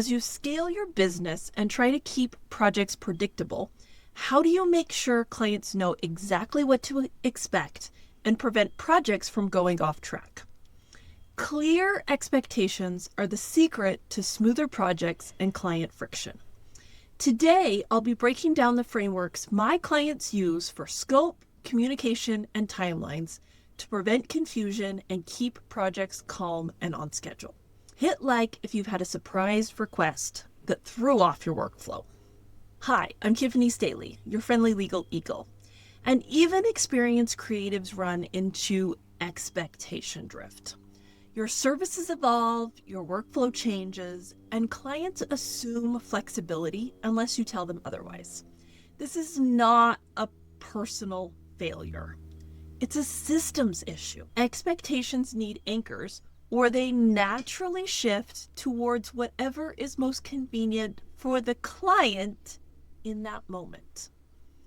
as you scale your business and try to keep projects predictable, how do you make sure clients know exactly what to expect and prevent projects from going off track? Clear expectations are the secret to smoother projects and client friction. Today, I'll be breaking down the frameworks my clients use for scope, communication, and timelines to prevent confusion and keep projects calm and on schedule. Hit like if you've had a surprise request that threw off your workflow. Hi, I'm Kiff Staley, your friendly legal eagle. And even experienced creatives run into expectation drift. Your services evolve, your workflow changes, and clients assume flexibility unless you tell them otherwise. This is not a personal failure. It's a systems issue. Expectations need anchors, or they naturally shift towards whatever is most convenient for the client in that moment.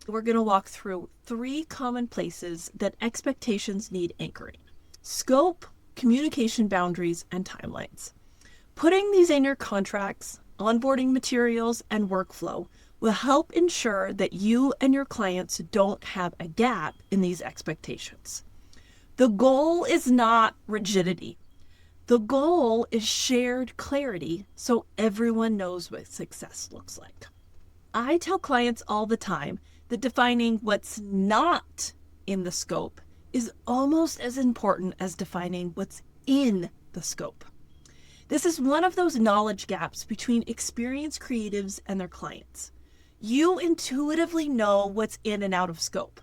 We're going to walk through 3 common places that expectations need anchoring: scope, communication boundaries, and timelines. Putting these in your contracts, onboarding materials, and workflow will help ensure that you and your clients don't have a gap in these expectations. The goal is not rigidity. The goal is shared clarity so everyone knows what success looks like. I tell clients all the time that defining what's not in the scope is almost as important as defining what's in the scope. This is one of those knowledge gaps between experienced creatives and their clients. You intuitively know what's in and out of scope,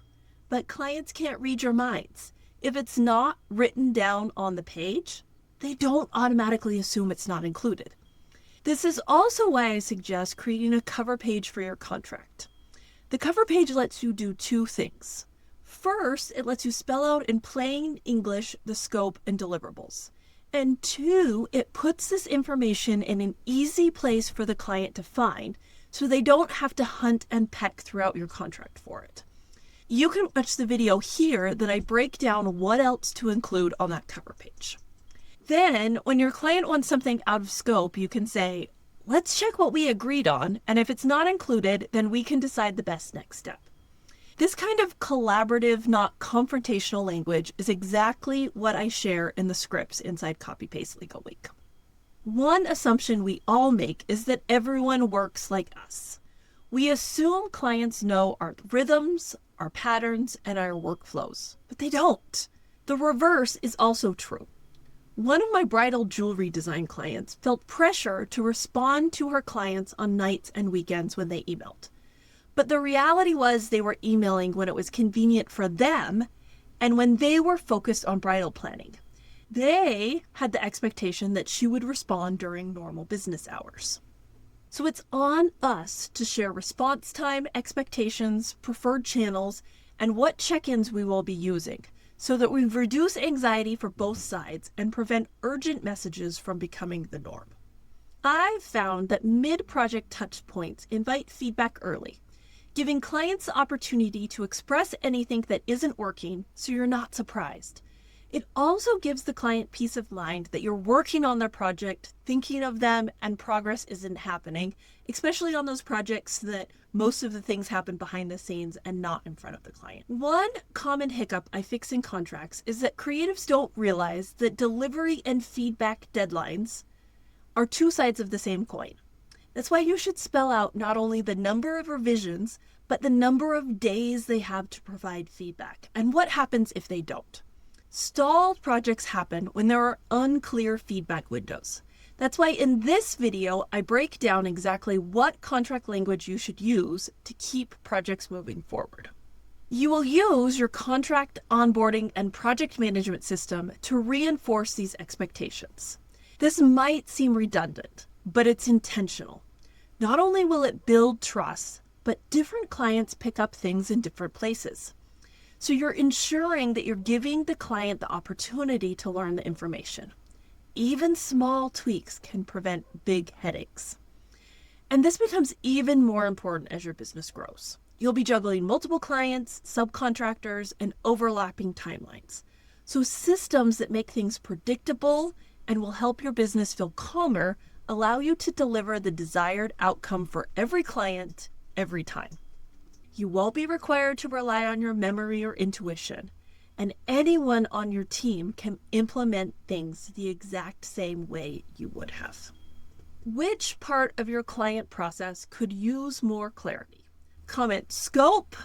but clients can't read your minds. If it's not written down on the page, they don't automatically assume it's not included. This is also why I suggest creating a cover page for your contract. The cover page lets you do 2 things. First, it lets you spell out in plain English the scope and deliverables. And 2, it puts this information in an easy place for the client to find so they don't have to hunt and peck throughout your contract for it. You can watch the video here that I break down what else to include on that cover page. Then, when your client wants something out of scope, you can say, let's check what we agreed on, and if it's not included, then we can decide the best next step. This kind of collaborative, not confrontational language is exactly what I share in the scripts inside Copy Paste Legal Week. One assumption we all make is that everyone works like us. We assume clients know our rhythms, our patterns, and our workflows, but they don't. The reverse is also true. One of my bridal jewelry design clients felt pressure to respond to her clients on nights and weekends when they emailed. But the reality was they were emailing when it was convenient for them and when they were focused on bridal planning. They had the expectation that she would respond during normal business hours. So it's on us to share response time, expectations, preferred channels, and what check-ins we will be using so that we reduce anxiety for both sides and prevent urgent messages from becoming the norm. I've found that mid-project touch points invite feedback early, giving clients the opportunity to express anything that isn't working so you're not surprised. It also gives the client peace of mind that you're working on their project, thinking of them, and progress isn't happening, especially on those projects that most of the things happen behind the scenes and not in front of the client. One common hiccup I fix in contracts is that creatives don't realize that delivery and feedback deadlines are 2 sides of the same coin. That's why you should spell out not only the number of revisions, but the number of days they have to provide feedback and what happens if they don't. Stalled projects happen when there are unclear feedback windows. That's why in this video, I break down exactly what contract language you should use to keep projects moving forward. You will use your contract, onboarding, and project management system to reinforce these expectations. This might seem redundant, but it's intentional. Not only will it build trust, but different clients pick up things in different places. So you're ensuring that you're giving the client the opportunity to learn the information. Even small tweaks can prevent big headaches. And this becomes even more important as your business grows. You'll be juggling multiple clients, subcontractors, and overlapping timelines. So systems that make things predictable and will help your business feel calmer allow you to deliver the desired outcome for every client, every time. You won't be required to rely on your memory or intuition, and anyone on your team can implement things the exact same way you would have. Which part of your client process could use more clarity? Comment scope,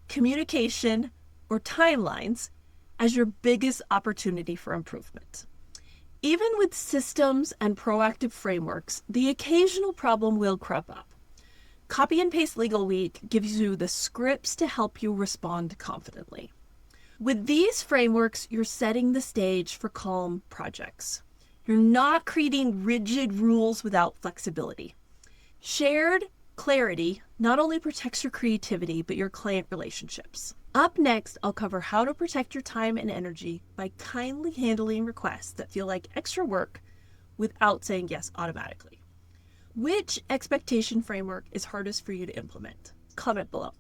communication, or timelines as your biggest opportunity for improvement. Even with systems and proactive frameworks, the occasional problem will crop up. Copy and Paste Legal Week gives you the scripts to help you respond confidently. With these frameworks, you're setting the stage for calm projects. You're not creating rigid rules without flexibility. Shared clarity not only protects your creativity, but your client relationships. Up next, I'll cover how to protect your time and energy by kindly handling requests that feel like extra work without saying yes automatically. Which expectation framework is hardest for you to implement? Comment below.